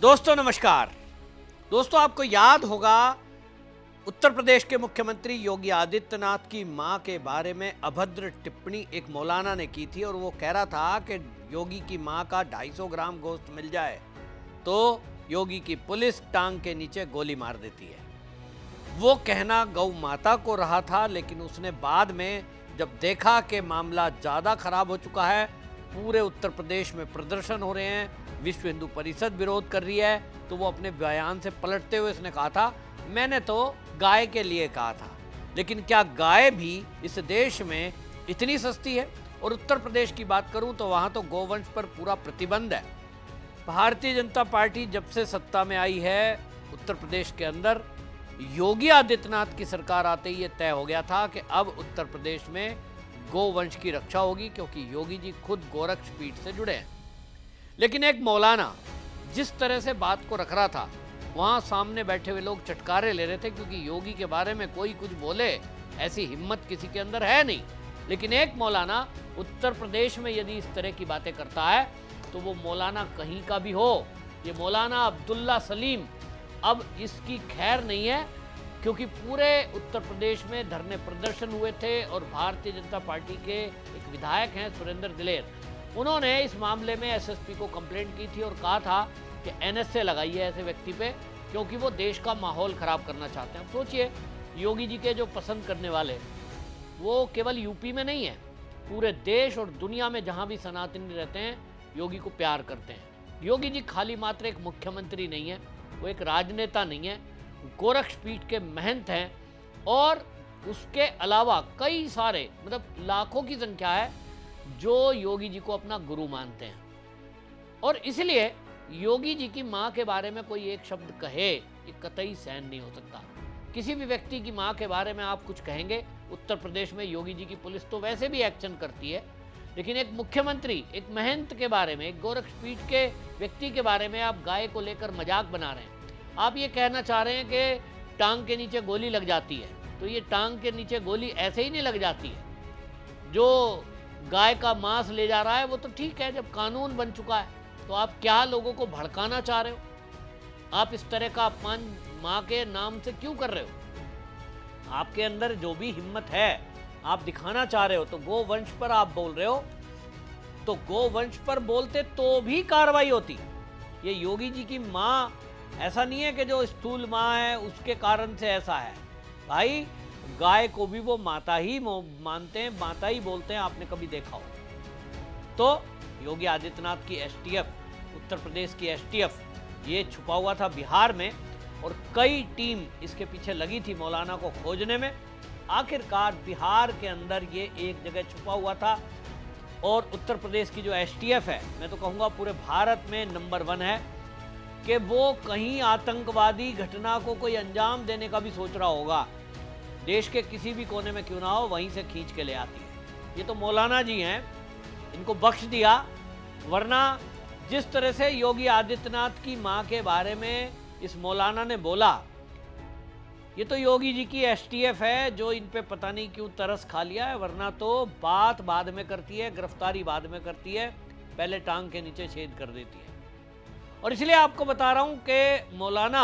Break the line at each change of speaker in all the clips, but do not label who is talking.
दोस्तों नमस्कार। दोस्तों आपको याद होगा उत्तर प्रदेश के मुख्यमंत्री योगी आदित्यनाथ की मां के बारे में अभद्र टिप्पणी एक मौलाना ने की थी और वो कह रहा था कि योगी की मां का 250 ग्राम गोश्त मिल जाए तो योगी की पुलिस टांग के नीचे गोली मार देती है। वो कहना गौ माता को रहा था, लेकिन उसने बाद में जब देखा कि मामला ज़्यादा खराब हो चुका है, पूरे उत्तर प्रदेश में प्रदर्शन हो रहे हैं, विश्व हिंदू परिषद विरोध कर रही है, तो वो अपने बयान से पलटते हुए उसने कहा था मैंने तो गाय के लिए कहा था। लेकिन क्या गाय भी इस देश में इतनी सस्ती है? और उत्तर प्रदेश की बात करूं तो वहां तो गोवंश पर पूरा प्रतिबंध है। भारतीय जनता पार्टी जब से सत्ता में आई है उत्तर प्रदेश के अंदर, योगी आदित्यनाथ की सरकार आते ही ये तय हो गया था कि अब उत्तर प्रदेश में गोवंश की रक्षा होगी, क्योंकि योगी जी खुद गोरक्ष पीठ से जुड़े हैं। लेकिन एक मौलाना जिस तरह से बात को रख रहा था, वहाँ सामने बैठे हुए लोग चटकारे ले रहे थे, क्योंकि योगी के बारे में कोई कुछ बोले ऐसी हिम्मत किसी के अंदर है नहीं। लेकिन एक मौलाना उत्तर प्रदेश में यदि इस तरह की बातें करता है तो वो मौलाना कहीं का भी हो, ये मौलाना अब्दुल्ला सलीम अब इसकी खैर नहीं है, क्योंकि पूरे उत्तर प्रदेश में धरने प्रदर्शन हुए थे और भारतीय जनता पार्टी के एक विधायक हैं सुरेंद्र दिलेर, उन्होंने इस मामले में एसएसपी को कंप्लेंट की थी और कहा था कि एनएसए लगाइए ऐसे व्यक्ति पे, क्योंकि वो देश का माहौल खराब करना चाहते हैं। अब सोचिए, योगी जी के जो पसंद करने वाले वो केवल यूपी में नहीं है, पूरे देश और दुनिया में जहाँ भी सनातनी रहते हैं योगी को प्यार करते हैं। योगी जी खाली मात्र एक मुख्यमंत्री नहीं है, वो एक राजनेता नहीं है, गोरक्ष पीठ के महंत हैं और उसके अलावा कई सारे लाखों की संख्या है जो योगी जी को अपना गुरु मानते हैं। और इसलिए योगी जी की मां के बारे में कोई एक शब्द कहे ये कतई सहन नहीं हो सकता। किसी भी व्यक्ति की मां के बारे में आप कुछ कहेंगे, उत्तर प्रदेश में योगी जी की पुलिस तो वैसे भी एक्शन करती है, लेकिन एक मुख्यमंत्री, एक महंत के बारे में, एक गोरक्ष पीठ के व्यक्ति के बारे में आप गाय को लेकर मजाक बना रहे हैं। आप ये कहना चाह रहे हैं कि टांग के नीचे गोली लग जाती है, तो ये टांग के नीचे गोली ऐसे ही नहीं लग जाती है। जो गाय का मांस ले जा रहा है वो तो ठीक है, जब कानून बन चुका है तो आप क्या लोगों को भड़काना चाह रहे हो? आप इस तरह का अपमान माँ के नाम से क्यों कर रहे हो? आपके अंदर जो भी हिम्मत है आप दिखाना चाह रहे हो, तो गोवंश पर आप बोल रहे हो, तो गोवंश पर बोलते तो भी कार्रवाई होती। ये योगी जी की माँ ऐसा नहीं है कि जो स्थूल माँ है उसके कारण से ऐसा है। भाई गाय को भी वो माता ही मानते हैं, माता ही बोलते हैं, आपने कभी देखा हो? तो योगी आदित्यनाथ की एसटीएफ, उत्तर प्रदेश की एसटीएफ, ये छुपा हुआ था बिहार में और कई टीम इसके पीछे लगी थी मौलाना को खोजने में। आखिरकार बिहार के अंदर ये एक जगह छुपा हुआ था और उत्तर प्रदेश की जो एसटीएफ है, मैं तो कहूँगा पूरे भारत में नंबर 1 है कि वो कहीं आतंकवादी घटना को कोई अंजाम देने का भी सोच रहा होगा, देश के किसी भी कोने में क्यों ना हो, वहीं से खींच के ले आती है। ये तो मौलाना जी हैं, इनको बख्श दिया, वरना जिस तरह से योगी आदित्यनाथ की मां के बारे में इस मौलाना ने बोला, ये तो योगी जी की एसटीएफ है जो इन पे पता नहीं क्यों तरस खा लिया है, वरना तो बात बाद में करती है, गिरफ्तारी बाद में करती है, पहले टांग के नीचे छेद कर देती है। और इसलिए आपको बता रहा हूं कि मौलाना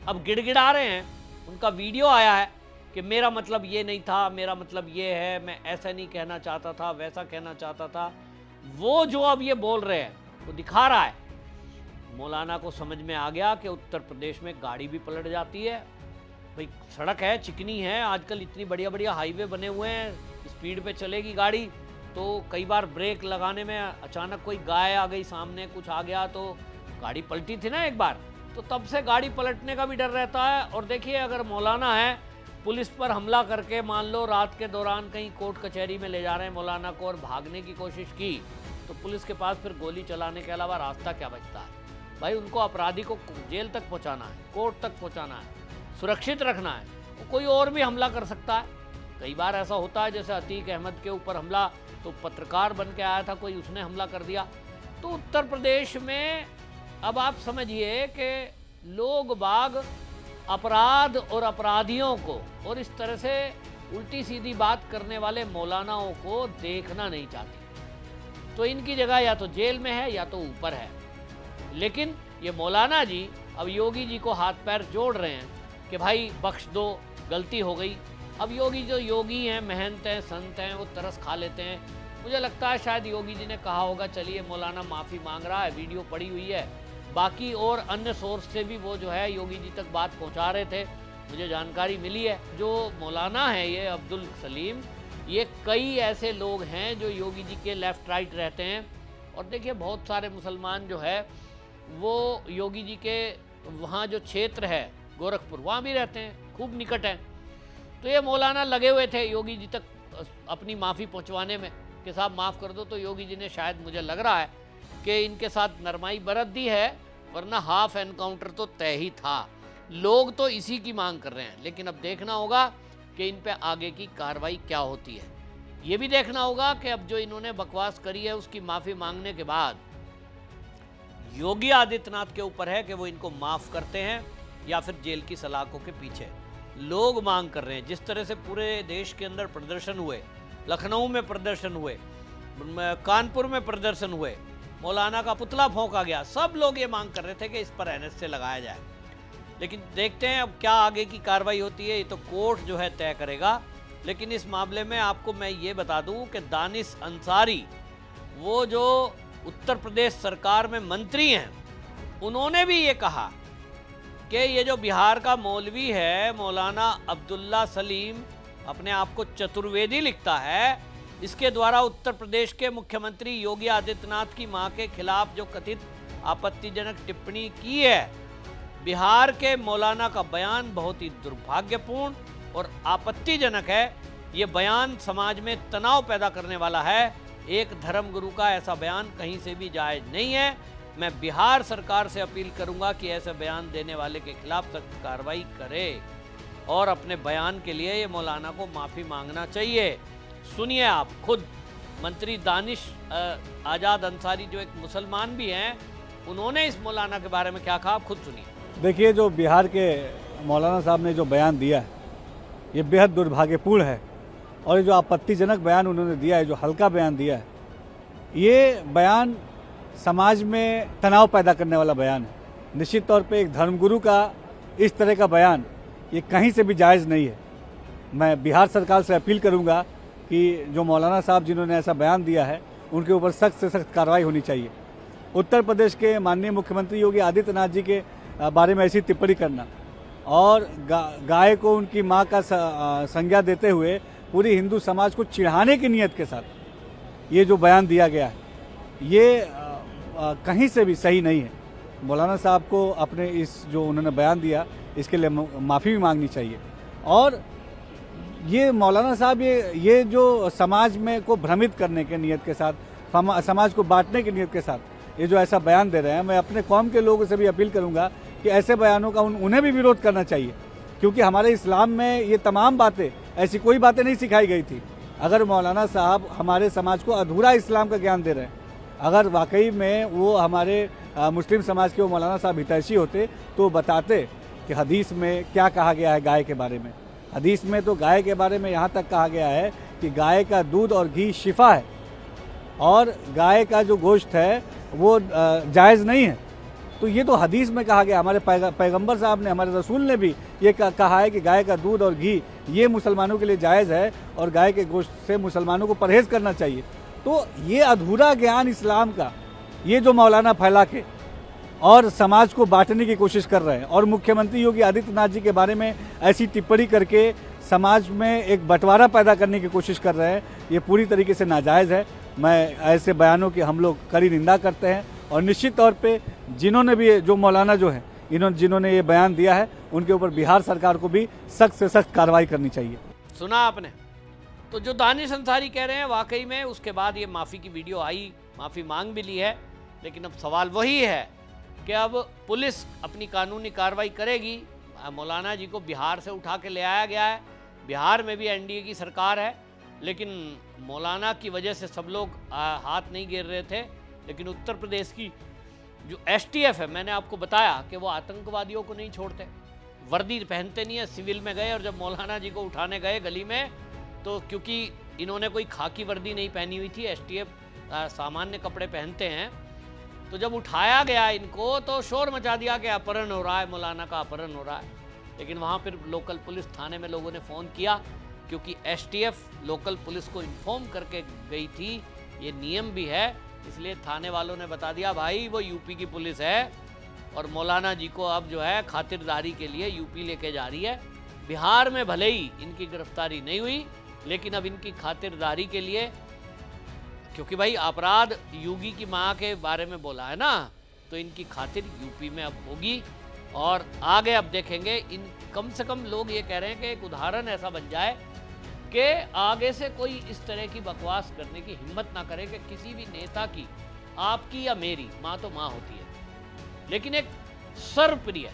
अब गिड़गिड़ा रहे हैं। उनका वीडियो आया है कि मेरा मतलब ये नहीं था, मेरा मतलब ये है, मैं ऐसा नहीं कहना चाहता था, वैसा कहना चाहता था। वो जो अब ये बोल रहे हैं वो दिखा रहा है, मौलाना को समझ में आ गया कि उत्तर प्रदेश में गाड़ी भी पलट जाती है। भाई सड़क है, चिकनी है, आजकल इतनी बढ़िया बढ़िया हाईवे बने हुए हैं, स्पीड पे चलेगी गाड़ी, तो कई बार ब्रेक लगाने में अचानक कोई गाय आ गई सामने, कुछ आ गया तो गाड़ी पलटी थी ना एक बार, तो तब से गाड़ी पलटने का भी डर रहता है। और देखिए, अगर मौलाना है, पुलिस पर हमला करके मान लो रात के दौरान कहीं कोर्ट कचहरी में ले जा रहे हैं मौलाना को और भागने की कोशिश की, तो पुलिस के पास फिर गोली चलाने के अलावा रास्ता क्या बचता है? भाई उनको अपराधी को जेल तक पहुंचाना है, कोर्ट तक पहुंचाना है, सुरक्षित रखना है। तो कोई और भी हमला कर सकता है। कई बार ऐसा होता है, जैसे अतीक अहमद के ऊपर हमला, तो पत्रकार बन के आया था कोई, उसने हमला कर दिया। तो उत्तर प्रदेश में अब आप समझिए कि लोग बाग अपराध और अपराधियों को और इस तरह से उल्टी सीधी बात करने वाले मौलानाओं को देखना नहीं चाहती। तो इनकी जगह या तो जेल में है या तो ऊपर है। लेकिन ये मौलाना जी अब योगी जी को हाथ पैर जोड़ रहे हैं कि भाई बख्श दो, गलती हो गई। अब योगी जो योगी हैं, महंत हैं, संत हैं, वो तरस खा लेते हैं। मुझे लगता है शायद योगी जी ने कहा होगा चलिए मौलाना माफ़ी मांग रहा है, वीडियो पड़ी हुई है। बाकी और अन्य सोर्स से भी वो जो है योगी जी तक बात पहुंचा रहे थे, मुझे जानकारी मिली है। जो मौलाना है ये अब्दुल सलीम, ये कई ऐसे लोग हैं जो योगी जी के लेफ़्ट राइट रहते हैं। और देखिए बहुत सारे मुसलमान जो है वो योगी जी के वहाँ जो क्षेत्र है गोरखपुर, वहाँ भी रहते हैं, खूब निकट हैं। तो ये मौलाना लगे हुए थे योगी जी तक अपनी माफ़ी पहुँचवाने में कि साहब माफ़ कर दो। तो योगी जी ने शायद, मुझे लग रहा है कि इनके साथ नरमाई बरत दी है, वरना हाफ एनकाउंटर तो तय ही था। लोग तो इसी की मांग कर रहे हैं, लेकिन अब देखना होगा कि इन पे आगे की कार्रवाई क्या होती है। ये भी देखना होगा कि अब जो इन्होंने बकवास करी है उसकी माफ़ी मांगने के बाद योगी आदित्यनाथ के ऊपर है कि वो इनको माफ़ करते हैं या फिर जेल की सलाखों के पीछे। लोग मांग कर रहे हैं, जिस तरह से पूरे देश के अंदर प्रदर्शन हुए, लखनऊ में प्रदर्शन हुए, कानपुर में प्रदर्शन हुए, मौलाना का पुतला फूंका गया, सब लोग ये मांग कर रहे थे कि इस पर एनएसए लगाया जाए। लेकिन देखते हैं अब क्या आगे की कार्रवाई होती है, ये तो कोर्ट जो है तय करेगा। लेकिन इस मामले में आपको मैं ये बता दूं कि दानिश अंसारी, वो जो उत्तर प्रदेश सरकार में मंत्री हैं, उन्होंने भी ये कहा कि ये जो बिहार का मौलवी है मौलाना अब्दुल्ला सलीम, अपने आप को चतुर्वेदी लिखता है, इसके द्वारा उत्तर प्रदेश के मुख्यमंत्री योगी आदित्यनाथ की मां के खिलाफ जो कथित आपत्तिजनक टिप्पणी की है, बिहार के मौलाना का बयान बहुत ही दुर्भाग्यपूर्ण और आपत्तिजनक है। ये बयान समाज में तनाव पैदा करने वाला है। एक धर्मगुरु का ऐसा बयान कहीं से भी जायज़ नहीं है। मैं बिहार सरकार से अपील करूंगा कि ऐसे बयान देने वाले के खिलाफ सख्त कार्रवाई करे और अपने बयान के लिए ये मौलाना को माफ़ी मांगना चाहिए। सुनिए आप खुद, मंत्री दानिश आज़ाद अंसारी जो एक मुसलमान भी हैं, उन्होंने इस मौलाना के बारे में क्या कहा, आप खुद सुनिए।
देखिए, जो बिहार के मौलाना साहब ने जो बयान दिया है ये बेहद दुर्भाग्यपूर्ण है। और ये जो आपत्तिजनक बयान उन्होंने दिया है, जो हल्का बयान दिया है, ये बयान समाज में तनाव पैदा करने वाला बयान है। निश्चित तौर पे एक धर्मगुरु का इस तरह का बयान ये कहीं से भी जायज़ नहीं है। मैं बिहार सरकार से अपील करूंगा कि जो मौलाना साहब जिन्होंने ऐसा बयान दिया है उनके ऊपर सख्त से सख्त कार्रवाई होनी चाहिए। उत्तर प्रदेश के माननीय मुख्यमंत्री योगी आदित्यनाथ जी के बारे में ऐसी टिप्पणी करना और गाय को उनकी मां का संज्ञा देते हुए पूरी हिंदू समाज को चिढ़ाने की नीयत के साथ ये जो बयान दिया गया है, ये कहीं से भी सही नहीं है। मौलाना साहब को अपने इस जो उन्होंने बयान दिया इसके लिए माफ़ी भी मांगनी चाहिए। और ये मौलाना साहब ये जो समाज में को भ्रमित करने के नियत के साथ, समाज को बांटने की नियत के साथ ये जो ऐसा बयान दे रहे हैं, मैं अपने कौम के लोगों से भी अपील करूंगा कि ऐसे बयानों का उन्हें भी विरोध करना चाहिए। क्योंकि हमारे इस्लाम में ये तमाम बातें, ऐसी कोई बातें नहीं सिखाई गई थी। अगर मौलाना साहब हमारे समाज को अधूरा इस्लाम का ज्ञान दे रहे हैं, अगर वाकई में वो हमारे मुस्लिम समाज के वो मौलाना साहब हितैषी होते तो बताते कि हदीस में क्या कहा गया है गाय के बारे में। हदीस में तो गाय के बारे में यहाँ तक कहा गया है कि गाय का दूध और घी शिफा है और गाय का जो गोश्त है वो जायज़ नहीं है। तो ये तो हदीस में कहा गया। हमारे पैगंबर साहब ने, हमारे रसूल ने भी ये कहा है कि गाय का दूध और घी ये मुसलमानों के लिए जायज़ है और गाय के गोश्त से मुसलमानों को परहेज़ करना चाहिए। तो ये अधूरा ज्ञान इस्लाम का ये जो मौलाना फैला के और समाज को बांटने की कोशिश कर रहे हैं और मुख्यमंत्री योगी आदित्यनाथ जी के बारे में ऐसी टिप्पणी करके समाज में एक बंटवारा पैदा करने की कोशिश कर रहे हैं, ये पूरी तरीके से नाजायज़ है। मैं ऐसे बयानों की हम लोग कड़ी निंदा करते हैं और निश्चित तौर पे जिन्होंने भी, जो मौलाना जो है जिन्होंने ये बयान दिया है, उनके ऊपर बिहार सरकार को भी सख्त से सख्त कार्रवाई करनी चाहिए।
सुना आपने, तो जो दानिश अंसारी कह रहे हैं वाकई में उसके बाद ये माफ़ी की वीडियो आई, माफ़ी मांग भी ली है। लेकिन अब सवाल वही है कि अब पुलिस अपनी कानूनी कार्रवाई करेगी। मौलाना जी को बिहार से उठा के ले आया गया है, बिहार में भी एनडीए की सरकार है, लेकिन मौलाना की वजह से सब लोग हाथ नहीं गिर रहे थे। लेकिन उत्तर प्रदेश की जो एसटीएफ है, मैंने आपको बताया कि वो आतंकवादियों को नहीं छोड़ते, वर्दी पहनते नहीं है, सिविल में गए। और जब मौलाना जी को उठाने गए गली में, तो क्योंकि इन्होंने कोई खाकी वर्दी नहीं पहनी हुई थी, एसटीएफ सामान्य कपड़े पहनते हैं, तो जब उठाया गया इनको तो शोर मचा दिया कि अपहरण हो रहा है, मौलाना का अपहरण हो रहा है। लेकिन वहाँ फिर लोकल पुलिस थाने में लोगों ने फ़ोन किया, क्योंकि एसटीएफ लोकल पुलिस को इन्फॉर्म करके गई थी, ये नियम भी है। इसलिए थाने वालों ने बता दिया भाई वो यूपी की पुलिस है और मौलाना जी को अब जो है खातिरदारी के लिए यूपी लेके जा रही है। बिहार में भले ही इनकी गिरफ्तारी नहीं हुई, लेकिन अब इनकी खातिरदारी के लिए, क्योंकि भाई अपराध योगी की माँ के बारे में बोला है ना, तो इनकी खातिर यूपी में अब होगी। और आगे अब देखेंगे इन, कम से कम लोग ये कह रहे हैं कि एक उदाहरण ऐसा बन जाए कि आगे से कोई इस तरह की बकवास करने की हिम्मत ना करे कि किसी भी नेता की, आपकी या मेरी माँ तो माँ होती है, लेकिन एक सर्वप्रिय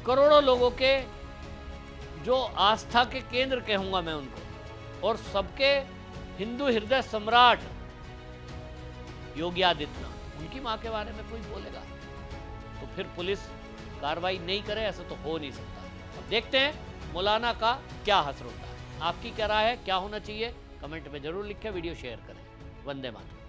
करोड़ों लोगों के जो आस्था के केंद्र कहूँगा मैं उनको, और सबके हिंदू हृदय सम्राट योगी आदित्यनाथ, उनकी माँ के बारे में कोई बोलेगा तो फिर पुलिस कार्रवाई नहीं करे, ऐसा तो हो नहीं सकता। अब देखते हैं मौलाना का क्या हश्र होता है। आपकी क्या राय है, क्या होना चाहिए, कमेंट में जरूर लिखें, वीडियो शेयर करें। वंदे मातरम।